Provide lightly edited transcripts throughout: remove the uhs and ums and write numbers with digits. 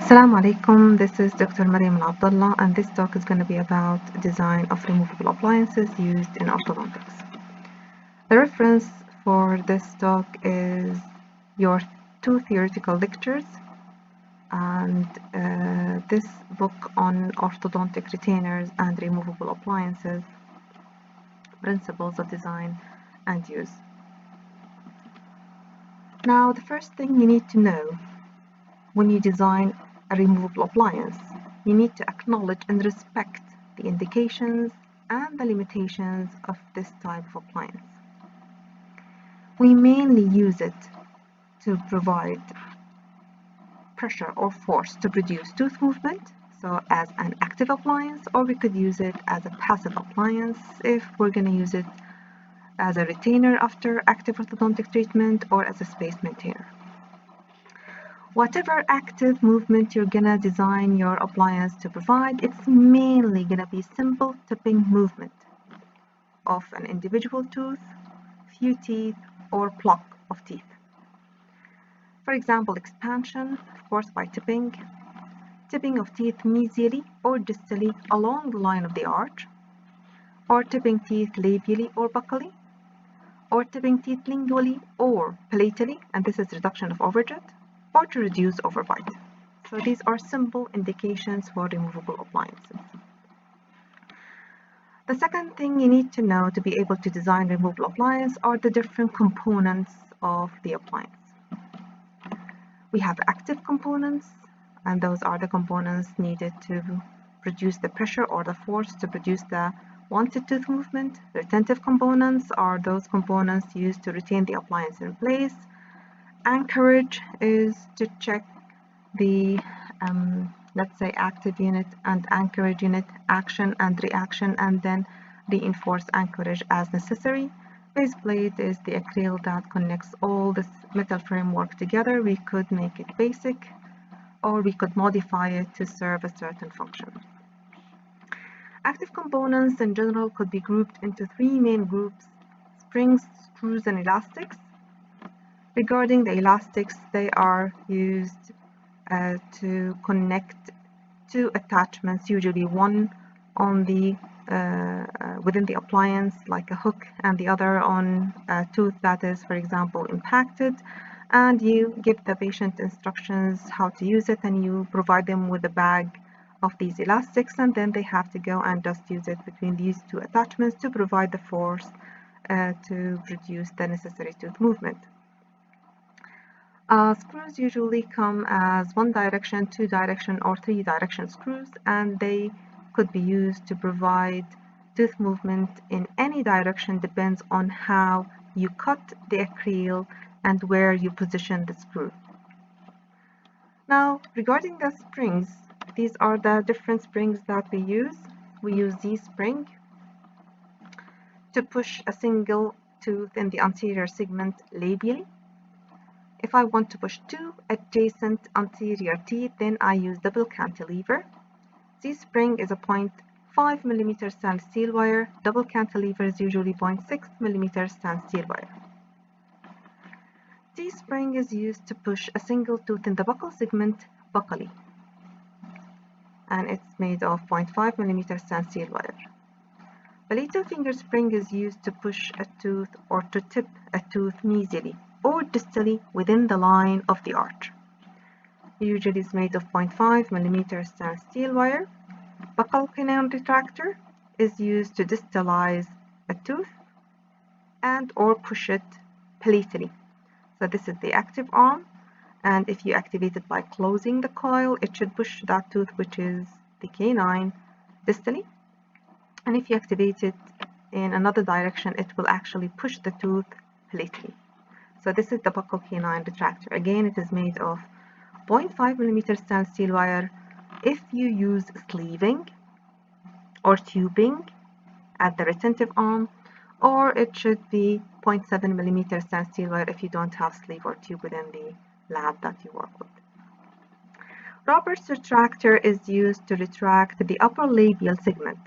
Assalamu alaikum, this is Dr. Mariam Al-Abdallah, and this talk is going to be about design of removable appliances used in orthodontics. The reference for this talk is your 2 theoretical lectures and this book on orthodontic retainers and removable appliances, principles of design and use. Now, the first thing you need to know when you design a removable appliance, you need to acknowledge and respect the indications and the limitations of this type of appliance. We mainly use it to provide pressure or force to produce tooth movement, so as an active appliance, or we could use it as a passive appliance if we're going to use it as a retainer after active orthodontic treatment or as a space maintainer. Whatever active movement you're gonna design your appliance to provide, it's mainly gonna be simple tipping movement of an individual tooth, few teeth, or block of teeth. For example, expansion, of course, by tipping of teeth mesially or distally along the line of the arch, or tipping teeth labially or buccally, or tipping teeth lingually or palatally, and this is reduction of overjet, or to reduce overbite. So these are simple indications for removable appliances. The second thing you need to know to be able to design removable appliance are the different components of the appliance. We have active components, and those are the components needed to produce the pressure or the force to produce the wanted tooth movement. Retentive components are those components used to retain the appliance in place. Anchorage is to check the, let's say, active unit and anchorage unit action and reaction, and then reinforce anchorage as necessary. Base plate is the acrylic that connects all this metal framework together. We could make it basic, or we could modify it to serve a certain function. Active components in general could be grouped into 3 main groups: springs, screws, and elastics. Regarding the elastics, they are used to connect 2 attachments, usually one on the within the appliance, like a hook, and the other on a tooth that is, for example, impacted. And you give the patient instructions how to use it, and you provide them with a bag of these elastics, and then they have to go and just use it between these 2 attachments to provide the force to produce the necessary tooth movement. Screws usually come as 1 direction, 2 direction, or 3 direction screws, and they could be used to provide tooth movement in any direction, depends on how you cut the acrylic and where you position the screw. Now, regarding the springs, these are the different springs that we use. We use this spring to push a single tooth in the anterior segment labially. If I want to push 2 adjacent anterior teeth, then I use double cantilever. This spring is a 0.5 mm stainless steel wire. Double cantilever is usually 0.6 mm stainless steel wire. This spring is used to push a single tooth in the buccal segment buccally, and it's made of 0.5 mm stainless steel wire. Palatal finger spring is used to push a tooth or to tip a tooth mesially or distally within the line of the arch. Usually is made of 0.5 mm stainless steel wire. Buccal canine retractor is used to distalize a tooth and or push it palatally. So this is the active arm, and if you activate it by closing the coil, it should push that tooth, which is the canine, distally. And if you activate it in another direction, it will actually push the tooth palatally. So this is the buccal canine retractor. Again, it is made of 0.5 mm stainless steel wire. If you use sleeving or tubing at the retentive arm, or it should be 0.7 mm stainless steel wire if you don't have sleeve or tube within the lab that you work with. Robert's retractor is used to retract the upper labial segment,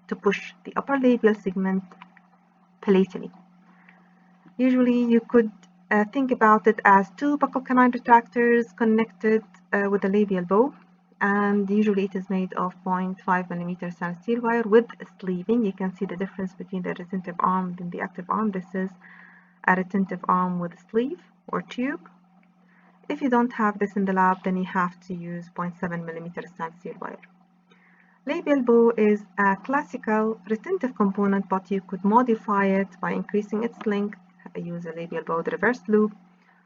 to push the upper labial segment palatally. Usually you could think about it as two buccal canine retractors connected with a labial bow, and usually it is made of 0.5 millimeter stainless steel wire with sleeving. You can see the difference between the retentive arm and the active arm. This is a retentive arm with sleeve or tube. If you don't have this in the lab, then you have to use 0.7 millimeter stainless steel wire. Labial bow is a classical retentive component, but you could modify it by increasing its length. Use a labial bow with reverse loop,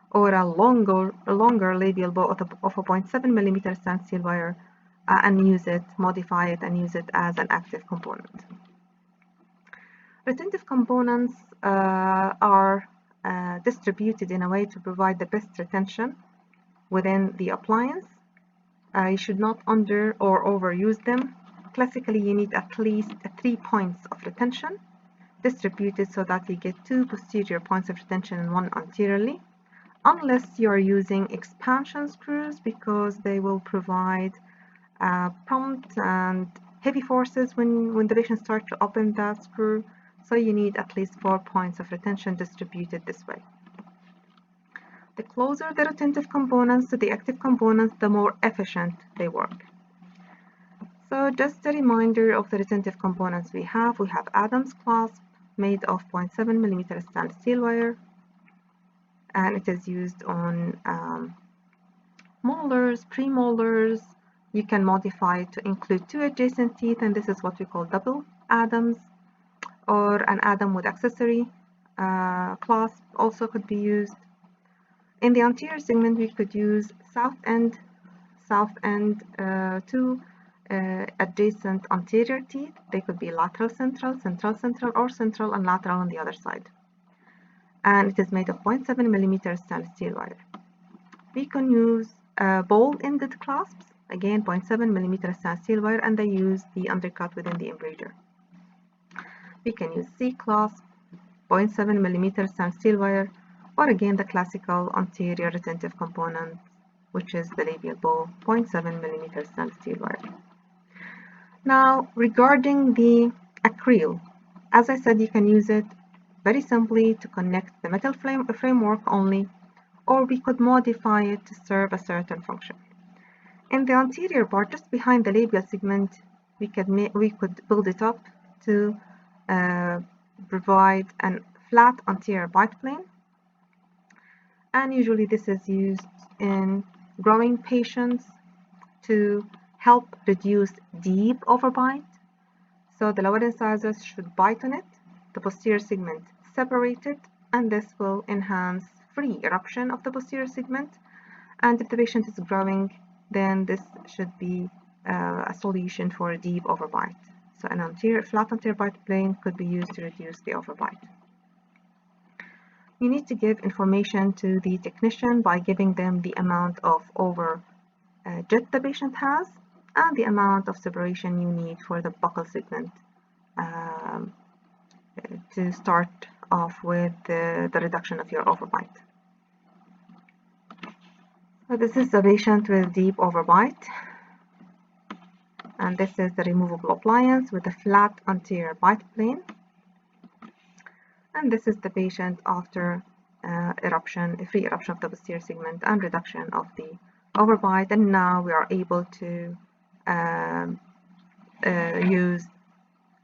or a longer labial bow of a 0.7 millimeter stainless steel wire, and modify it, and use it as an active component. Retentive components are distributed in a way to provide the best retention within the appliance. You should not under or overuse them. Classically, you need at least 3 points of retention distributed so that you get 2 posterior points of retention and 1 anteriorly, unless you are using expansion screws, because they will provide prompt and heavy forces when the patient starts to open that screw. So you need at least 4 points of retention distributed this way. The closer the retentive components to the active components, the more efficient they work. So just a reminder of the retentive components we have. We have Adam's clasp made of 0.7 millimeter stainless steel wire, and it is used on molars, premolars. You can modify it to include 2 adjacent teeth, and this is what we call double Adams, or an Adam with accessory clasp also could be used. In the anterior segment, we could use south end, 2 adjacent anterior teeth. They could be lateral central, or central and lateral on the other side. And it is made of 0.7 millimeter stainless steel wire. We can use ball-ended clasps, again 0.7 millimeter stainless steel wire, and they use the undercut within the embrasure. We can use C-clasp, 0.7 millimeter stainless steel wire, or again the classical anterior retentive component, which is the labial bow, 0.7 millimeter stainless steel wire. Now, regarding the acrylic, as I said, you can use it very simply to connect the metal framework only, or we could modify it to serve a certain function. In the anterior part, just behind the labial segment, we could build it up to provide a flat anterior bite plane. And usually this is used in growing patients to help reduce deep overbite. So the lower incisors should bite on it, the posterior segment separated, and this will enhance free eruption of the posterior segment. And if the patient is growing, then this should be a solution for a deep overbite. So an flat anterior bite plane could be used to reduce the overbite. You need to give information to the technician by giving them the amount of overjet the patient has and the amount of separation you need for the buccal segment to start off with the reduction of your overbite. So this is a patient with deep overbite, and this is the removable appliance with a flat anterior bite plane. And this is the patient after free eruption of the posterior segment and reduction of the overbite. And now we are able to use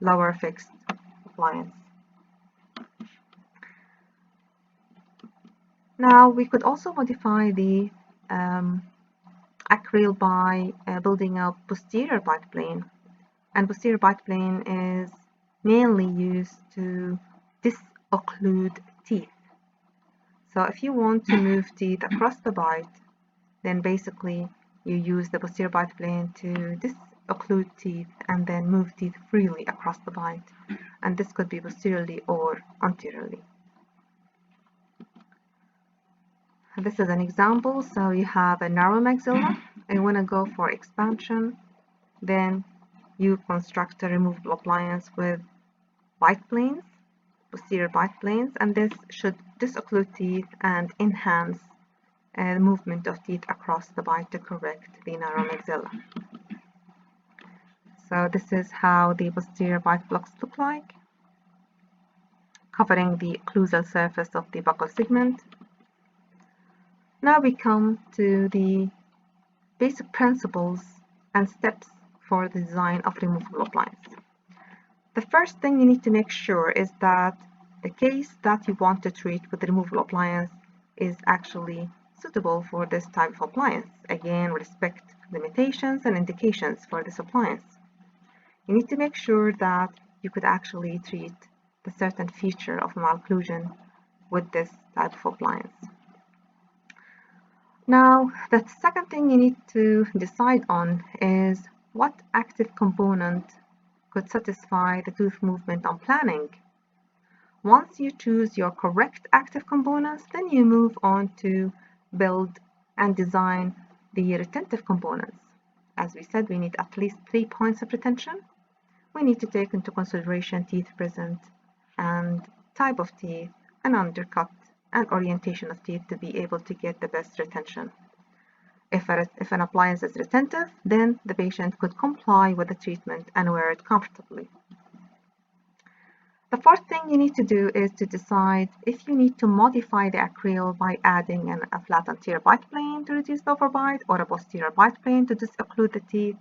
lower fixed appliance. Now we could also modify the acrylic by building a posterior bite plane. And posterior bite plane is mainly used to disocclude teeth. So if you want to move teeth across the bite, then basically you use the posterior bite plane to disocclude teeth and then move teeth freely across the bite. And this could be posteriorly or anteriorly. And this is an example. So you have a narrow maxilla. You want to go for expansion. Then you construct a removable appliance with bite planes, posterior bite planes, and this should disocclude teeth and enhance the movement of teeth across the bite to correct the narrow maxilla. So this is how the posterior bite blocks look like, covering the occlusal surface of the buccal segment. Now we come to the basic principles and steps for the design of removable appliance. The first thing you need to make sure is that the case that you want to treat with the removable appliance is actually suitable for this type of appliance. Again, respect limitations and indications for this appliance. You need to make sure that you could actually treat the certain feature of malocclusion with this type of appliance. Now, the second thing you need to decide on is what active component could satisfy the tooth movement on planning. Once you choose your correct active components, then you move on to build and design the retentive components. As we said, we need at least 3 points of retention. We need to take into consideration teeth present and type of teeth and undercut and orientation of teeth to be able to get the best retention. If an appliance is retentive, then the patient could comply with the treatment and wear it comfortably. The fourth thing you need to do is to decide if you need to modify the acryl by adding a flat anterior bite plane to reduce the overbite or a posterior bite plane to disocclude the teeth.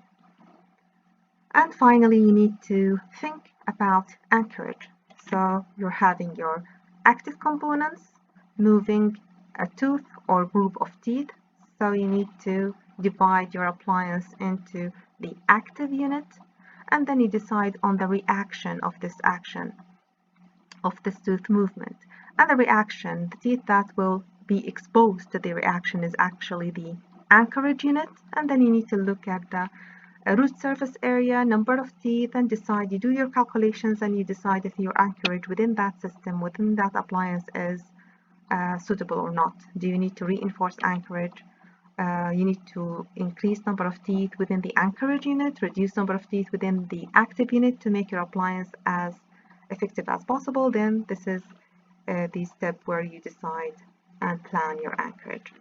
And finally, you need to think about anchorage. So you're having your active components moving a tooth or group of teeth. So you need to divide your appliance into the active unit, and then you decide on the reaction of this action of this tooth movement. And the reaction, the teeth that will be exposed to the reaction is actually the anchorage unit. And then you need to look at the root surface area, number of teeth, and decide, you do your calculations and you decide if your anchorage within that system, within that appliance is suitable or not. Do you need to reinforce anchorage? You need to increase number of teeth within the anchorage unit, reduce number of teeth within the active unit to make your appliance as effective as possible. Then this is the step where you decide and plan your anchorage.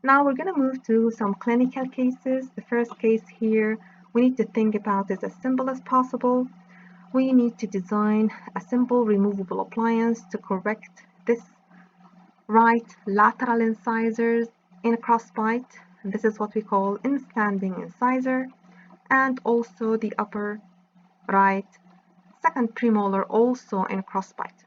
Now we're going to move to some clinical cases. The first case here we need to think about is as simple as possible. We need to design a simple removable appliance to correct this right lateral incisors in a crossbite. This is what we call in-standing incisor, and also the upper right second premolar also in crossbite.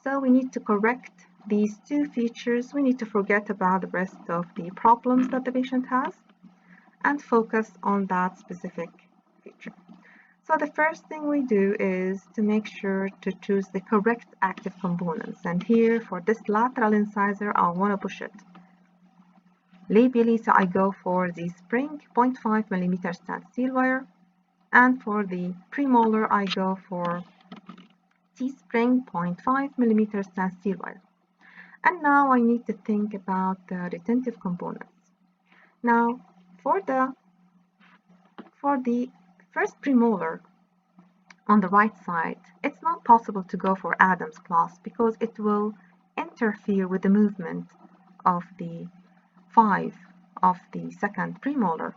So we need to correct these two features. We need to forget about the rest of the problems that the patient has and focus on that specific feature. So the first thing we do is to make sure to choose the correct active components. And here for this lateral incisor, I want to push it labially, so I go for the spring 0.5 millimeter stainless steel wire. And for the premolar, I go for T-spring 0.5 millimeter stainless steel wire. And now I need to think about the retentive components. Now, for the first premolar on the right side, it's not possible to go for Adam's clasp because it will interfere with the movement of the 5 of the second premolar,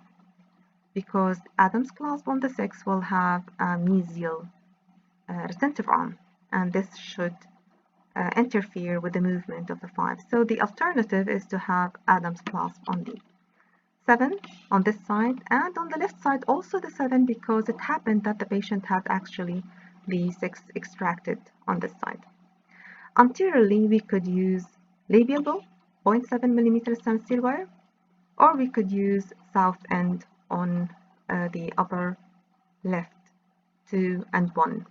because Adam's clasp on the 6 will have a mesial retentive arm, and this should interfere with the movement of the 5. So the alternative is to have Adam's clasp on the 7 on this side, and on the left side also the 7, because it happened that the patient had actually the 6 extracted on this side. Anteriorly, we could use labial bow 0.7 millimeter stainless steel wire, or we could use south end on the upper left 2 and 1.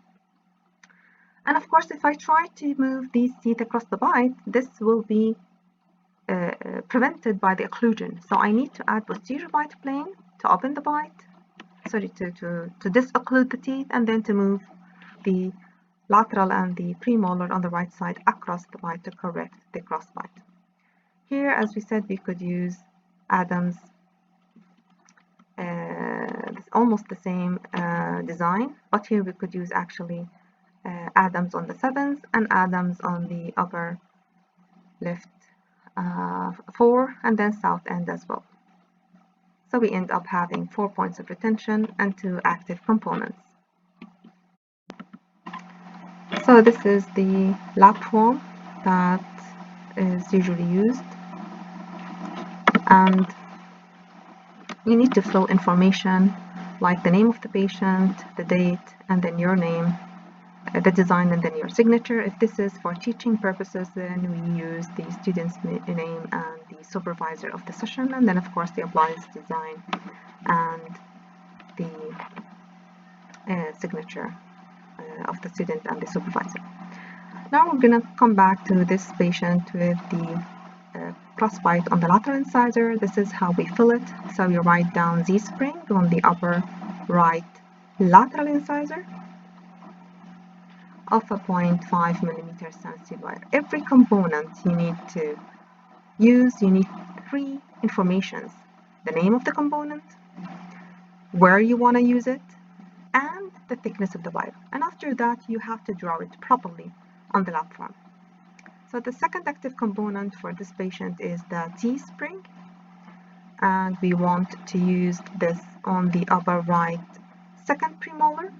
And of course, if I try to move these teeth across the bite, this will be prevented by the occlusion. So I need to add posterior bite plane to open the bite, sorry, to disocclude the teeth, and then to move the lateral and the premolar on the right side across the bite to correct the crossbite. Here, as we said, we could use Adam's, almost the same design, but here we could use actually Adams on the 7th and Adams on the upper left 4, and then south end as well. So we end up having 4 points of retention and 2 active components. So this is the lap form that is usually used, and you need to fill information like the name of the patient, the date, and then your name, the design, and then your signature. If this is for teaching purposes, then we use the student's name and the supervisor of the session, and then of course the appliance design and the signature of the student and the supervisor. Now we're going to come back to this patient with the crossbite on the lateral incisor. This is how we fill it. So you write down Z spring on the upper right lateral incisor of a 0.5 millimeter stainless steel wire. Every component you need to use, you need three informations: the name of the component, where you want to use it, and the thickness of the wire. And after that, you have to draw it properly on the lab form. So the second active component for this patient is the T spring, and we want to use this on the upper right second premolar,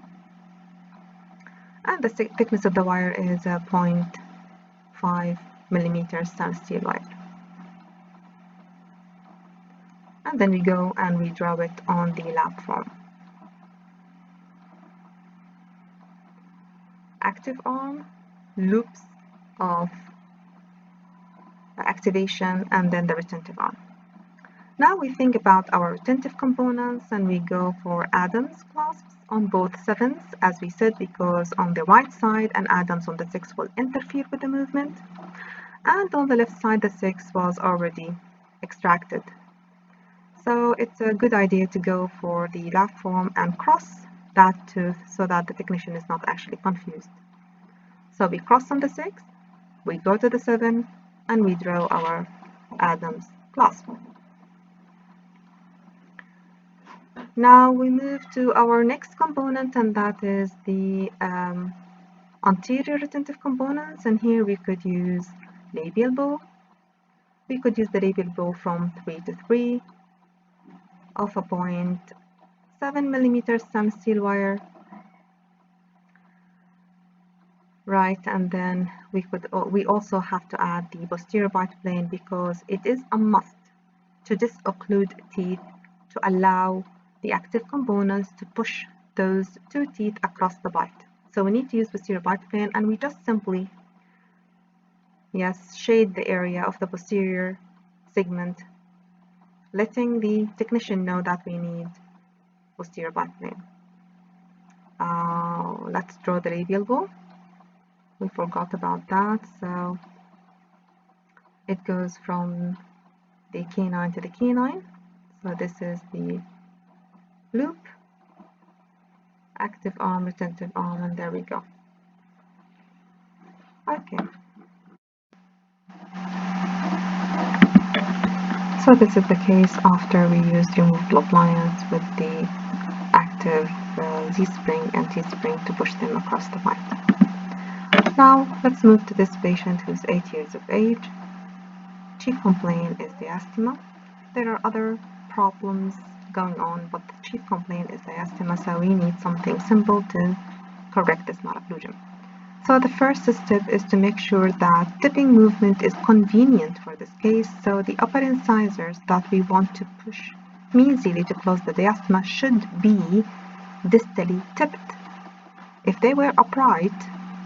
and the thickness of the wire is a 0.5 millimeter stainless steel wire. And then we go and we draw it on the lab form. Active arm, loops of activation, and then the retentive arm. Now we think about our retentive components, and we go for Adams clasps on both 7s, as we said, because on the right side an Adams on the 6 will interfere with the movement, and on the left side the 6 was already extracted. So it's a good idea to go for the lab form and cross that tooth so that the technician is not actually confused. So we cross on the 6, we go to the 7, and we draw our Adams clasp. Now we move to our next component, and that is the anterior retentive components, and here we could use labial bow. We could use the labial bow from 3 to 3 of a 0.7 millimeter stainless steel wire. Right, and then we also have to add the posterior bite plane, because it is a must to disocclude teeth to allow the active components to push those two teeth across the bite. So we need to use posterior bite plane, and we just simply, shade the area of the posterior segment, letting the technician know that we need posterior bite plane. Let's draw the labial bow. We forgot about that, so it goes from the canine to the canine. So this is the loop, active arm, retentive arm, and there we go. Okay. So this is the case after we use the removable appliance with the active Z spring and T spring to push them across the bite. Now let's move to this patient who's 8 years of age. Chief complaint is diastema. There are other problems going on, but the chief complaint is diastema, so we need something simple to correct this malocclusion. So the first step is to make sure that tipping movement is convenient for this case. So the upper incisors that we want to push mesially to close the diastema should be distally tipped. If they were upright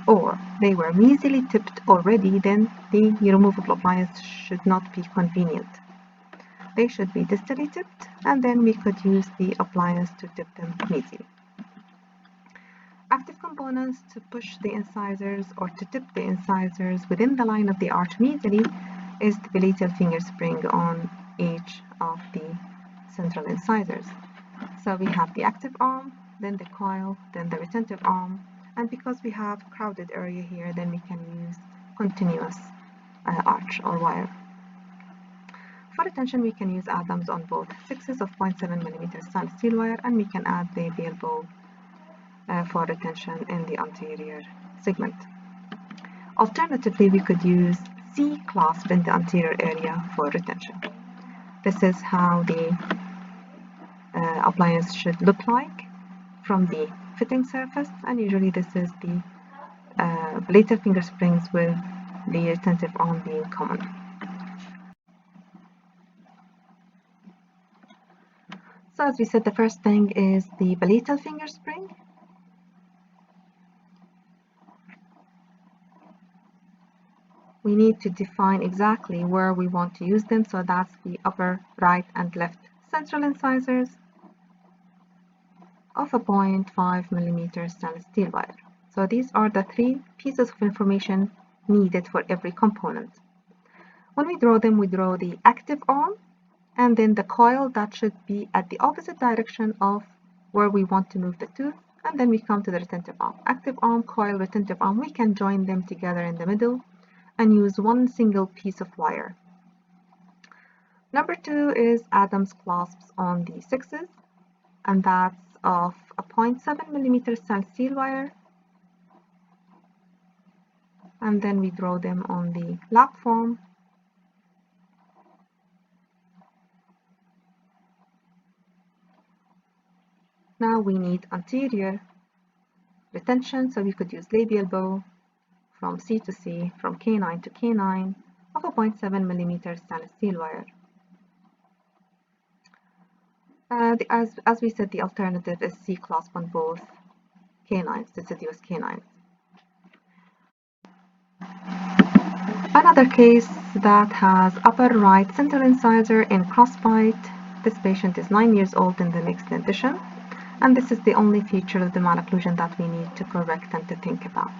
or they were mesially tipped already, then the removable appliance should not be convenient. They should be distally tipped, and then we could use the appliance to tip them mesially. Active components to push the incisors or to tip the incisors within the line of the arch mesially is the palatal finger spring on each of the central incisors. So we have the active arm, then the coil, then the retentive arm, and because we have crowded area here, then we can use continuous arch or wire. For retention, we can use Adams on both 6s of 0.7 millimeter stainless steel wire, and we can add the labial bow for retention in the anterior segment. Alternatively, we could use C clasp in the anterior area for retention. This is how the appliance should look like from the fitting surface, and usually this is the palatal finger springs with the retentive arm being common. So as we said, the first thing is the palatal finger spring. We need to define exactly where we want to use them, so that's the upper right and left central incisors of a 0.5 millimeter stainless steel wire. So these are the three pieces of information needed for every component. When we draw them, we draw the active arm and then the coil that should be at the opposite direction of where we want to move the tooth, and then we come to the retentive arm. Active arm, coil, retentive arm, we can join them together in the middle and use one single piece of wire. Number two is Adam's clasps on the sixes, and that's of a 0.7 millimeter stainless steel wire, and then we draw them on the lap form. Now we need anterior retention, so we could use labial bow from C to C, from canine to canine of a 0.7 millimeter stainless steel wire. As we said, the alternative is C clasp on both canines, deciduous canines. Another case that has upper right central incisor in Crossbite. This patient is 9 years old in the mixed dentition, and this is the only feature of the malocclusion that we need to correct and to think about.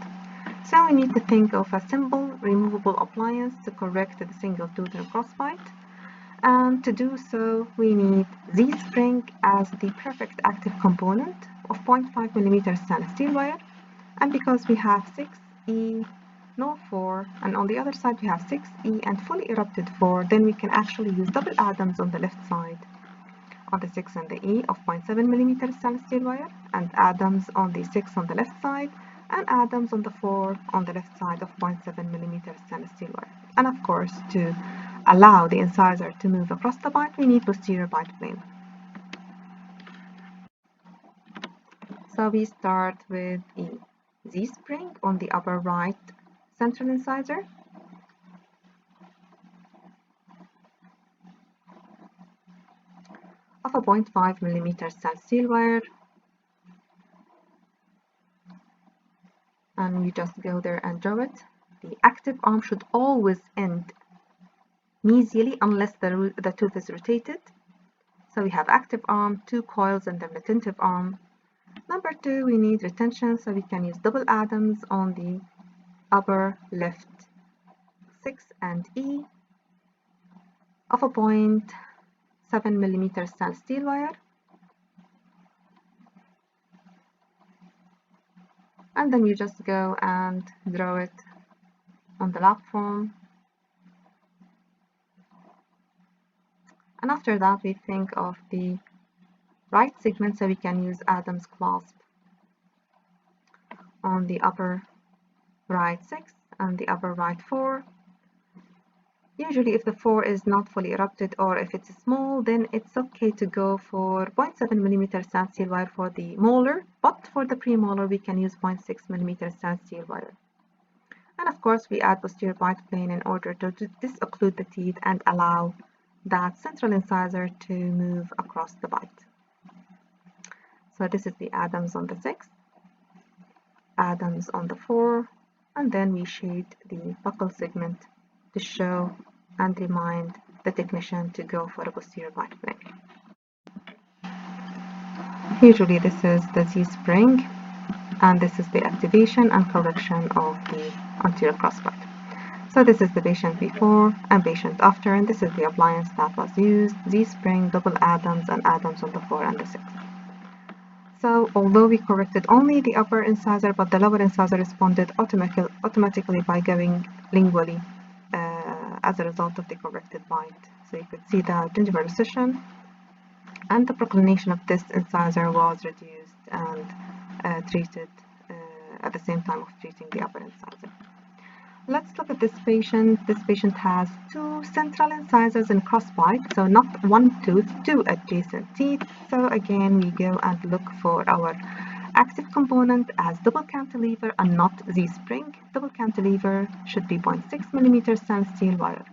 So we need to think of a simple removable appliance to correct the single tooth in Crossbite. And to do so, we need Z-spring as the perfect active component of 0.5 millimeter stainless steel wire. And because we have 6E, no 4, and on the other side we have 6E and fully erupted 4, then we can actually use double Adams on the left side on the 6 and the E of 0.7 millimeter stainless steel wire, and Adams on the 6 on the left side, and Adams on the 4 on the left side of 0.7 millimeter stainless steel wire. And of course, to allow the incisor to move across the bite, we need posterior bite plane. So we start with a Z-spring on the upper right central incisor. Of a 0.5 millimeter stainless steel wire. And we just go there and draw it. The active arm should always end mesially unless the tooth is rotated. So we have active arm, 2 coils, and then retentive arm. Number 2, we need retention, so we can use double Adams on the upper left 6 and E of a 0.7 millimeter stainless steel wire. And then you just go and draw it on the lap form. And after that, we think of the right segment, so we can use Adam's clasp on the upper right 6 and the upper right 4. Usually if the 4 is not fully erupted or if it's small, then it's okay to go for 0.7 millimeter stainless steel wire for the molar, but for the premolar we can use 0.6 millimeter stainless steel wire. And of course we add posterior bite plane in order to disocclude the teeth and allow that central incisor to move across the bite. So this is the Adams on the 6, Adams on the 4, and then we shade the buccal segment to show and remind the technician to go for a posterior bite plane. Usually this is the Z-spring, and this is the activation and correction of the anterior crossbite. So this is the patient before and patient after, and this is the appliance that was used, Z-spring, double Adams, and Adams on the 4 and the 6. So although we corrected only the upper incisor, but the lower incisor responded automatically by going lingually as a result of the corrected bite. So you could see the gingival recession, and the proclination of this incisor was reduced and treated at the same time of treating the upper incisor. Let's look at this patient. This patient has 2 central incisors in crossbite, so not one tooth, 2 adjacent teeth. So again, we go and look for our active component as double cantilever and not Z-spring. Double cantilever should be 0.6 millimeter stainless steel wire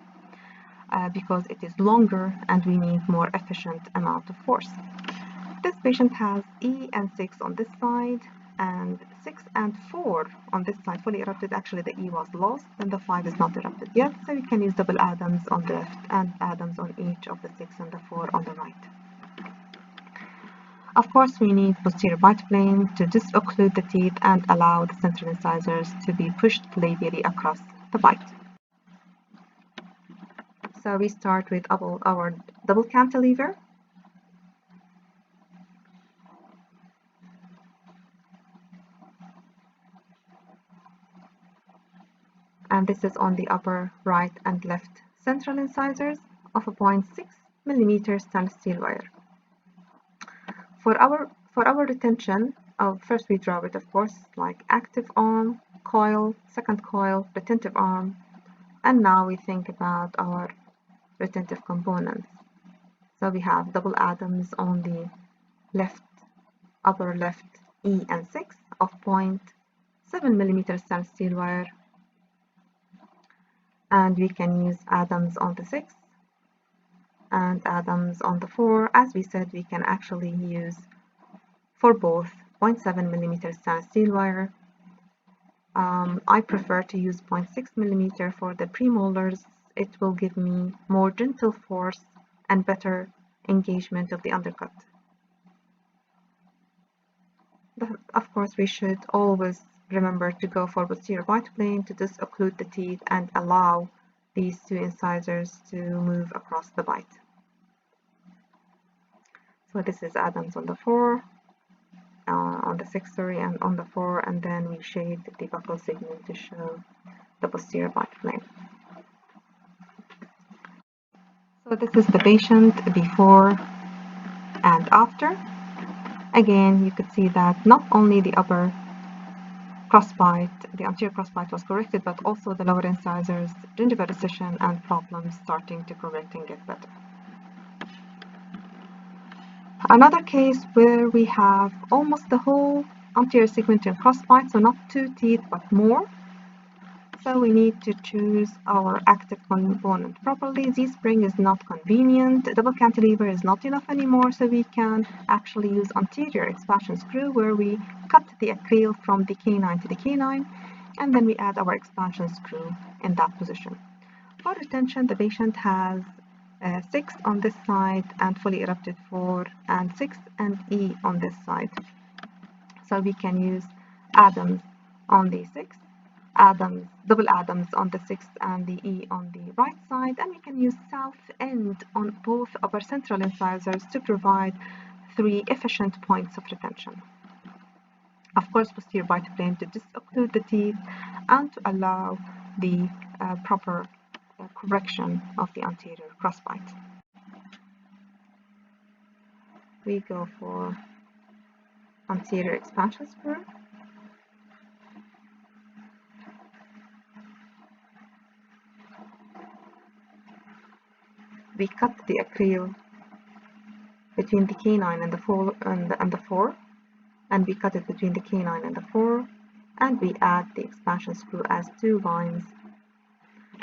because it is longer and we need more efficient amount of force. This patient has E and 6 on this side and 6 and 4 on this side fully erupted. Actually, the E was lost and the 5 is not erupted yet, so we can use double Adams on the left and Adams on each of the 6 and the 4 on the right. Of course, we need posterior bite plane to disocclude the teeth and allow the central incisors to be pushed labially across the bite. So we start with our double cantilever. And this is on the upper right and left central incisors of a 0.6 millimeter stainless steel wire. For our retention, first we draw it, of course, like active arm, coil, second coil, retentive arm, and now we think about our retentive components. So we have double Adams on the left, upper left E and 6 of 0.7 millimeter stainless steel wire, and we can use Adams on the 6 and Adams on the 4. As we said, we can actually use for both 0.7 millimeter stainless steel wire. I prefer to use 0.6 millimeter for the premolars. It will give me more gentle force and better engagement of the undercut. Of course, we should always remember to go for posterior bite plane to disocclude the teeth and allow these two incisors to move across the bite. So this is Adams on the 4, on the 6, sorry, and on the 4, and then we shade the buccal segment to show the posterior bite plane. So this is the patient before and after. Again, you could see that not only the upper crossbite, the anterior crossbite was corrected, but also the lower incisors, gingival recession, and problems starting to correct and get better. Another case where we have almost the whole anterior segmental crossbite, so not 2 teeth, but more. So we need to choose our active component properly. Z-spring is not convenient. Double cantilever is not enough anymore, so we can actually use anterior expansion screw where we cut the acryl from the canine to the canine, and then we add our expansion screw in that position. For retention, the patient has 6 on this side and fully erupted 4, and 6 and E on this side. So we can use Adams on the 6, Adams, double Adams on the 6 and the E on the right side, and we can use south end on both upper central incisors to provide 3 efficient points of retention. Of course, posterior bite plane to disocclude the teeth and to allow the proper correction of the anterior crossbite. We go for anterior expansion screw. We cut the acryl between the canine and the 4, and we cut it between the canine and the 4, and we add the expansion screw as 2 lines,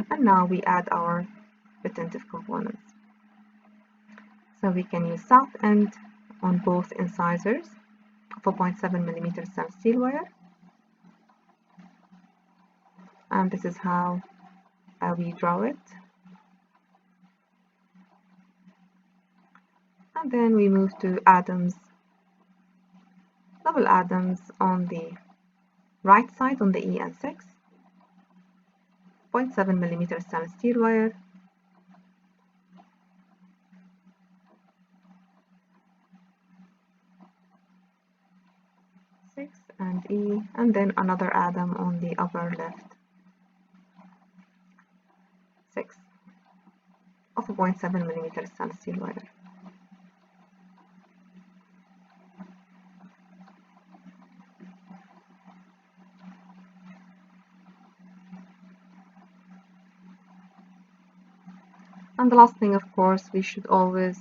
and now we add our retentive components. So we can use south end on both incisors of a 0.7 millimeter stainless steel wire, and this is how we draw it. And then we move to Adams, double Adams on the right side on the E and 6, 0.7 millimeter stainless steel wire, and E, and then another Adam on the upper left, 6 of a 0.7 millimeter stainless steel wire. And the last thing, of course, we should always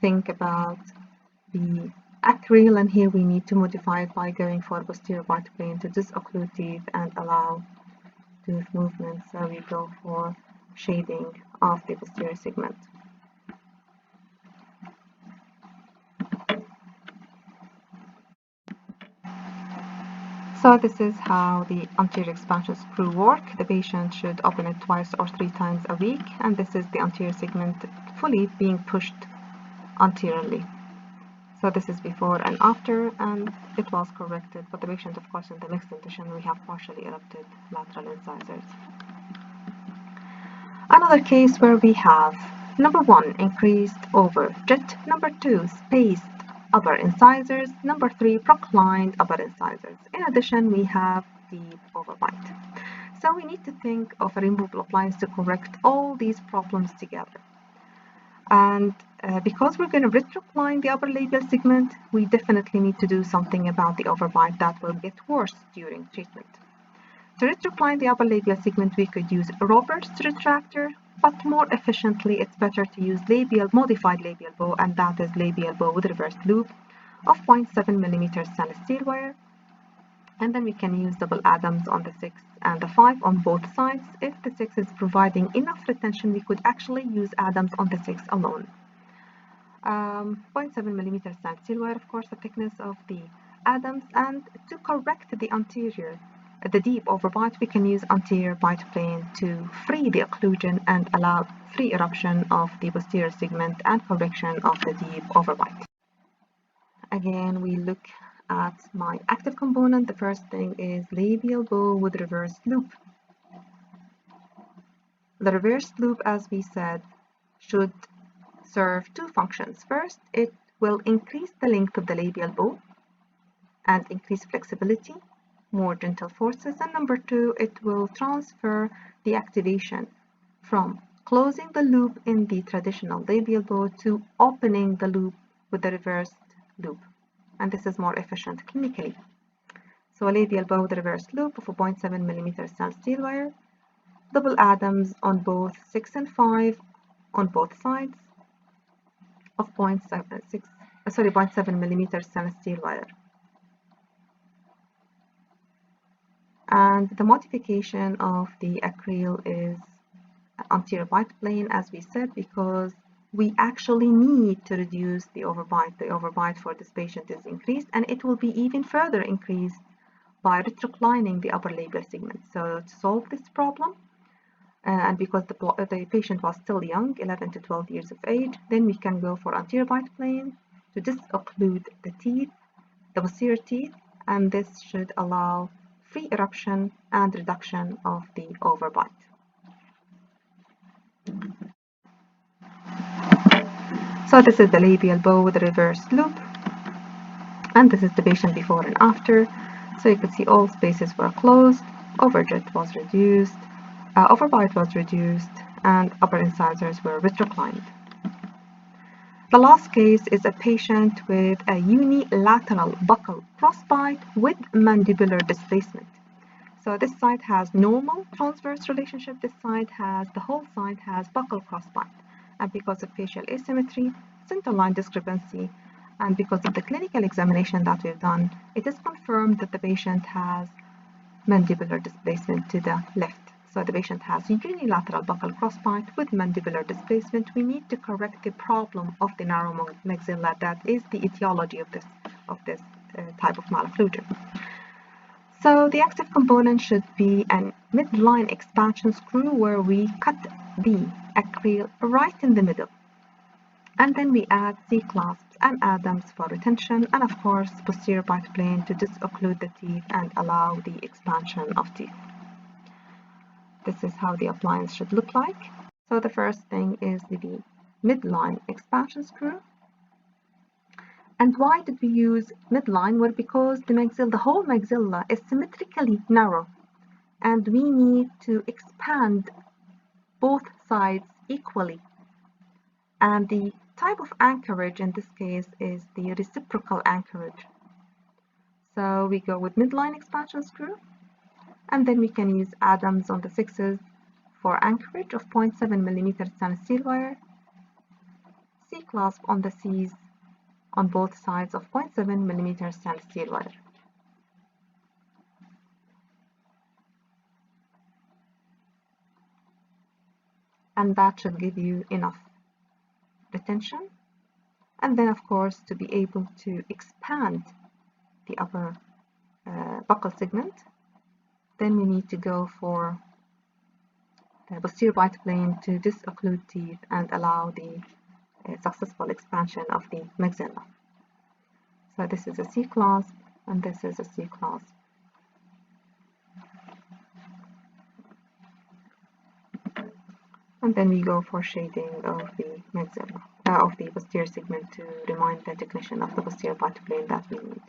think about the Acrylic, and here we need to modify it by going for posterior bite plane to disocclude teeth and allow tooth movement. So we go for shading of the posterior segment. So this is how the anterior expansion screw work. The patient should open it twice or 3 times a week, and this is the anterior segment fully being pushed anteriorly. So this is before and after, and it was corrected, but the patient, of course, in the next dentition, we have partially erupted lateral incisors. Another case where we have number 1, increased overjet, number 2, spaced upper incisors, number 3, proclined upper incisors. In addition, we have deep overbite. So we need to think of a removable appliance to correct all these problems together. And because we're going to retrocline the upper labial segment, we definitely need to do something about the overbite that will get worse during treatment. To retrocline the upper labial segment, we could use a Roberts retractor, but more efficiently, it's better to use modified labial bow, and that is labial bow with reversed loop of 0.7 mm stainless steel wire. And then we can use double Adams on the 6 and the 5 on both sides. If the 6 is providing enough retention, we could actually use Adams on the 6 alone. 0.7 mm stainless steel wire, of course, the thickness of the Adams. And to correct the deep overbite, we can use anterior bite plane to free the occlusion and allow free eruption of the posterior segment and correction of the deep overbite. Again, we look at my active component. The first thing is labial bow with reversed loop. The reversed loop, as we said, should serve 2 functions. First, it will increase the length of the labial bow and increase flexibility, more gentle forces, and number 2, it will transfer the activation from closing the loop in the traditional labial bow to opening the loop with the reversed loop, and this is more efficient clinically. So a labial bow with a reversed loop of a 0.7 mm stainless steel wire, double Adams on both 6 and 5 on both sides of 0.7 mm stainless steel wire. And the modification of the acrylic is anterior bite plane, as we said, because we actually need to reduce the overbite. The overbite for this patient is increased, and it will be even further increased by retroclining the upper labial segment. So to solve this problem, and because the patient was still young, 11 to 12 years of age, then we can go for anterior bite plane to disocclude the teeth, the posterior teeth, and this should allow free eruption and reduction of the overbite. So this is the labial bow with a reversed loop, and this is the patient before and after. So you can see all spaces were closed, overjet was reduced, overbite was reduced, and upper incisors were retroclined. The last case is a patient with a unilateral buccal crossbite with mandibular displacement. So this side has normal transverse relationship, this side has, the whole side has buccal crossbite. And because of facial asymmetry, centerline discrepancy, and because of the clinical examination that we've done, it is confirmed that the patient has mandibular displacement to the left. So the patient has unilateral buccal crossbite with mandibular displacement. We need to correct the problem of the narrow maxilla. That is the etiology of this type of malocclusion. So the active component should be a midline expansion screw where we cut the acrylic right in the middle. And then we add C-clasps and Adams for retention, and of course posterior bite plane to disocclude the teeth and allow the expansion of teeth. This is how the appliance should look like. So the first thing is the midline expansion screw. And why did we use midline? Well, because the whole maxilla is symmetrically narrow, and we need to expand both sides equally. And the type of anchorage in this case is the reciprocal anchorage. So we go with midline expansion screw, and then we can use Adams on the 6s for anchorage of 0.7 mm stainless steel wire, C-clasp on the C's on both sides of 0.7 mm stainless steel wire. And that should give you enough retention. And then, of course, to be able to expand the upper buccal segment, then we need to go for the posterior bite plane to disocclude teeth and allow the successful expansion of the maxilla. So this is a C-clasp and this is a C-clasp. And then we go for shading of the maxilla, of the posterior segment to remind the technician of the posterior bite plane that we need.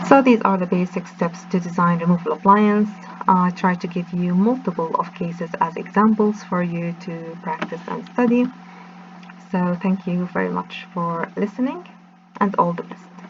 So these are the basic steps to design removable appliance. I try to give you multiple of cases as examples for you to practice and study. So thank you very much for listening and all the best.